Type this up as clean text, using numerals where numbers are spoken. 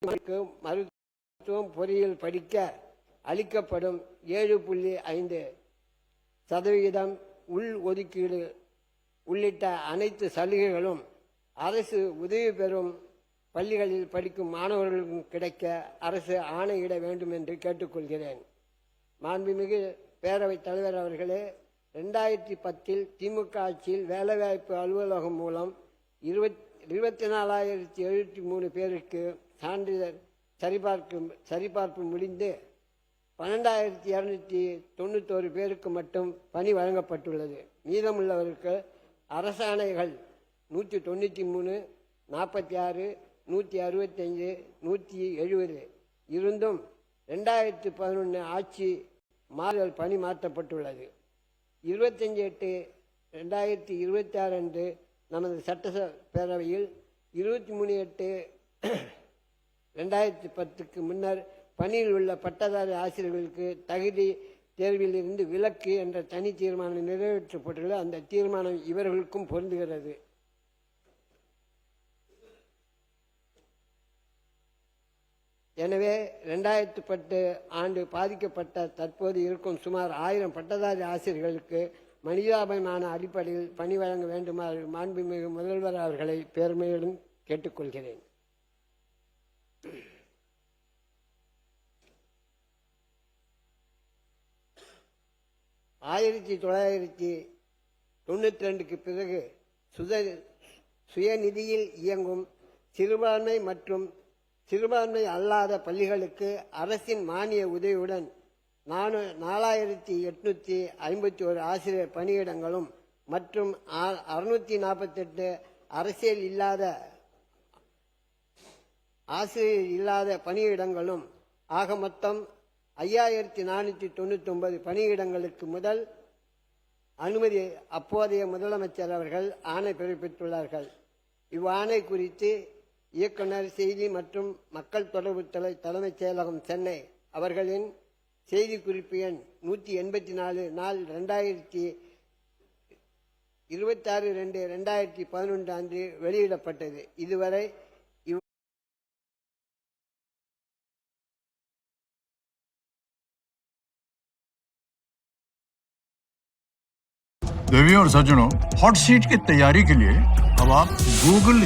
மருத்துவம் பொறியியல் படிக்க அளிக்கப்படும் 7.5% உள் ஒதுக்கீடு உள்ளிட்ட அனைத்து சலுகைகளும் அரசு உதவி பெறும் பள்ளிகளில் படிக்கும் மாணவர்களுக்கும் கிடைக்க அரசு ஆணையிட வேண்டும் என்று கேட்டுக்கொள்கிறேன். மாண்புமிகு பேரவைத் தலைவர் அவர்களே, 2010 திமுக ஆட்சியில் வேலைவாய்ப்பு அலுவலகம் மூலம் 24,073 பேருக்கு சான்றிதழ் சரிபார்ப்பு முடிந்து 12,291 பேருக்கு மட்டும் பணி வழங்கப்பட்டுள்ளது. மீதமுள்ளவருக்கு அரசாணைகள் 193, 46, 165, 170 இருந்தும் 2011 ஆட்சி மாறுதல் பணி மாற்றப்பட்டுள்ளது. 25/8/2026 அன்று நமது சட்டப்பேரவையில் 23/8/2010 முன்னர் பணியில் உள்ள பட்டதாரி ஆசிரியர்களுக்கு தகுதி தேர்வில் இருந்து விலக்கு என்ற தனி தீர்மானம் நிறைவேற்றப்பட்டுள்ள அந்த தீர்மானம் இவர்களுக்கும் பொருந்துகிறது. எனவே 2010 ஆண்டு பாதிக்கப்பட்ட தற்போது இருக்கும் சுமார் 1000 பட்டதாரி ஆசிரியர்களுக்கு மனிதாபிமான அடிப்படையில் பணி வழங்க வேண்டுமாறு மாண்புமிகு முதல்வர் அவர்களை பெருமையுடன் கேட்டுக்கொள்கிறேன். ஆயிரத்தி 1992 பிறகு சுயநிதியில் இயங்கும் சிறுபான்மை மற்றும் சிறுபான்மை அல்லாத பள்ளிகளுக்கு அரசின் மானிய உதவியுடன் 4,851 ஆசிரியர் பணியிடங்களும் மற்றும் 648 ஆசிரியர் இல்லாத பணியிடங்களும் ஆக மொத்தம் 5,499 பணியிடங்களுக்கு முதல் அனுமதி அப்போதைய முதலமைச்சர் அவர்கள் ஆணை பிறப்பித்துள்ளார்கள். இவ்வாணை குறித்து இயக்குனர் செய்தி மற்றும் மக்கள் தொடர்பு தலைமைச் செயலகம் சென்னை அவர்களின் செய்திக்குறிப்பு எண் 184 நாள் 26/2/2011 அன்று வெளியிடப்பட்டது. இதுவரை देवी और सज्जनों, हॉट सीट की तैयारी के लिए अब आप गूगल